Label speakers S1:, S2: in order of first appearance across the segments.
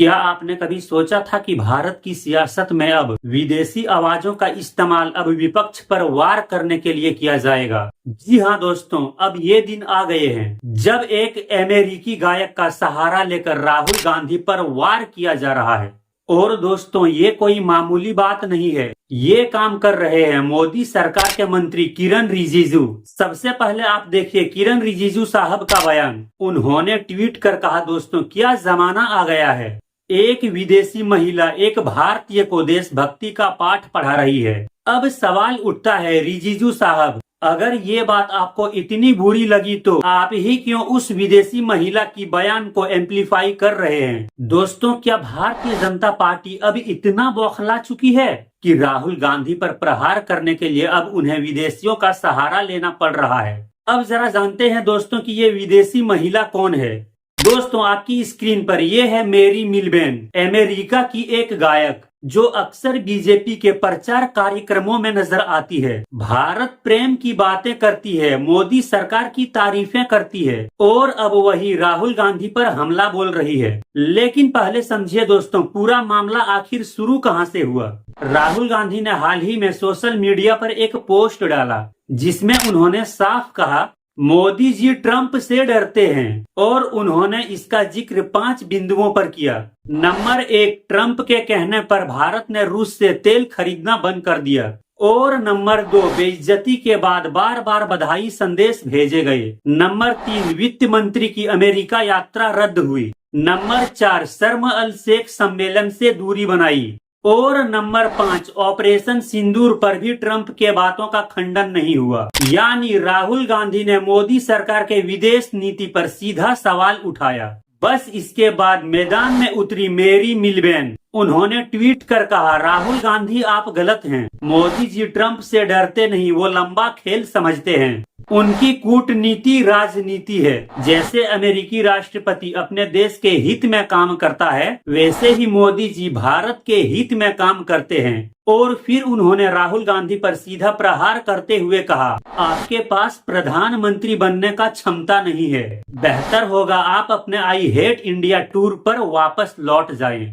S1: क्या आपने कभी सोचा था कि भारत की सियासत में अब विदेशी आवाजों का इस्तेमाल अब विपक्ष पर वार करने के लिए किया जाएगा? जी हाँ दोस्तों, अब ये दिन आ गए हैं जब एक अमेरिकी गायक का सहारा लेकर राहुल गांधी पर वार किया जा रहा है। और दोस्तों, ये कोई मामूली बात नहीं है। ये काम कर रहे हैं मोदी सरकार के मंत्री किरण रिजिजू। सबसे पहले आप देखिए किरण रिजिजू साहब का बयान। उन्होंने ट्वीट कर कहा, दोस्तों क्या जमाना आ गया है, एक विदेशी महिला एक भारतीय को देशभक्ति का पाठ पढ़ा रही है। अब सवाल उठता है, रिजिजू साहब, अगर ये बात आपको इतनी बुरी लगी तो आप ही क्यों उस विदेशी महिला की बयान को एम्पलीफाई कर रहे हैं? दोस्तों, क्या भारतीय जनता पार्टी अब इतना बौखला चुकी है कि राहुल गांधी पर प्रहार करने के लिए अब उन्हें विदेशियों का सहारा लेना पड़ रहा है? अब जरा जानते हैं दोस्तों कि ये विदेशी महिला कौन है। दोस्तों, आपकी स्क्रीन पर ये है मेरी मिलबेन, अमेरिका की एक गायक जो अक्सर बीजेपी के प्रचार कार्यक्रमों में नजर आती है। भारत प्रेम की बातें करती है, मोदी सरकार की तारीफें करती है और अब वही राहुल गांधी पर हमला बोल रही है। लेकिन पहले समझिए दोस्तों, पूरा मामला आखिर शुरू कहां से हुआ। राहुल गांधी ने हाल ही में सोशल मीडिया पर एक पोस्ट डाला जिसमें उन्होंने साफ कहा, मोदी जी ट्रंप से डरते हैं, और उन्होंने इसका जिक्र 5 बिंदुओं पर किया। नंबर 1, ट्रंप के कहने पर भारत ने रूस से तेल खरीदना बंद कर दिया। और नंबर 2, बेइज्जती के बाद बार बार बधाई संदेश भेजे गए। नंबर 3, वित्त मंत्री की अमेरिका यात्रा रद्द हुई। नंबर 4, शर्म अल शेख सम्मेलन से दूरी बनाई। और नंबर 5, ऑपरेशन सिंदूर पर भी ट्रंप के बातों का खंडन नहीं हुआ। यानी राहुल गांधी ने मोदी सरकार के विदेश नीति पर सीधा सवाल उठाया। बस इसके बाद मैदान में उतरी मेरी मिलबेन। उन्होंने ट्वीट कर कहा, राहुल गांधी आप गलत हैं, मोदी जी ट्रंप से डरते नहीं, वो लंबा खेल समझते हैं। उनकी कूटनीति राजनीति है। जैसे अमेरिकी राष्ट्रपति अपने देश के हित में काम करता है, वैसे ही मोदी जी भारत के हित में काम करते हैं। और फिर उन्होंने राहुल गांधी पर सीधा प्रहार करते हुए कहा, आपके पास प्रधानमंत्री बनने का क्षमता नहीं है, बेहतर होगा आप अपने आई हेट इंडिया टूर पर वापस लौट जाएं।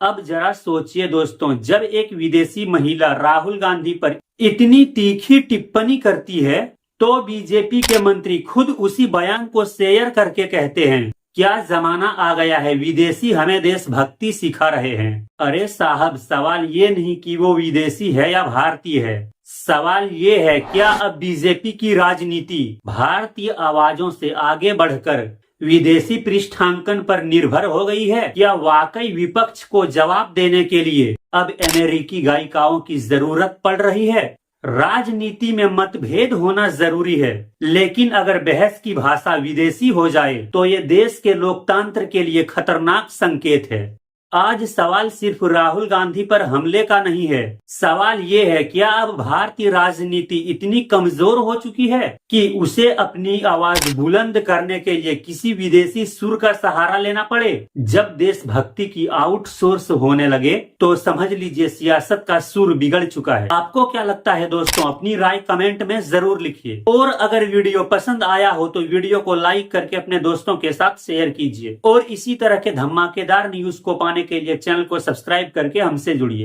S1: अब जरा सोचिए दोस्तों, जब एक विदेशी महिला राहुल गांधी पर इतनी तीखी टिप्पणी करती है तो बीजेपी के मंत्री खुद उसी बयान को शेयर करके कहते हैं, क्या जमाना आ गया है, विदेशी हमें देशभक्ति सिखा रहे हैं। अरे साहब, सवाल ये नहीं कि वो विदेशी है या भारतीय है, सवाल ये है, क्या अब बीजेपी की राजनीति भारतीय आवाजों से आगे बढ़कर विदेशी पृष्ठांकन पर निर्भर हो गई है, या वाकई विपक्ष को जवाब देने के लिए अब अमेरिकी गायिकाओं की जरूरत पड़ रही है? राजनीति में मतभेद होना जरूरी है, लेकिन अगर बहस की भाषा विदेशी हो जाए तो ये देश के लोकतंत्र के लिए खतरनाक संकेत है। आज सवाल सिर्फ राहुल गांधी पर हमले का नहीं है, सवाल ये है, क्या अब भारतीय राजनीति इतनी कमजोर हो चुकी है कि उसे अपनी आवाज बुलंद करने के लिए किसी विदेशी सुर का सहारा लेना पड़े? जब देशभक्ति की आउटसोर्स होने लगे तो समझ लीजिए सियासत का सुर बिगड़ चुका है। आपको क्या लगता है दोस्तों? अपनी राय कमेंट में जरूर लिखिए। और अगर वीडियो पसंद आया हो तो वीडियो को लाइक करके अपने दोस्तों के साथ शेयर कीजिए। और इसी तरह के धमाकेदार न्यूज को पाने के लिए चैनल को सब्सक्राइब करके हमसे जुड़िए।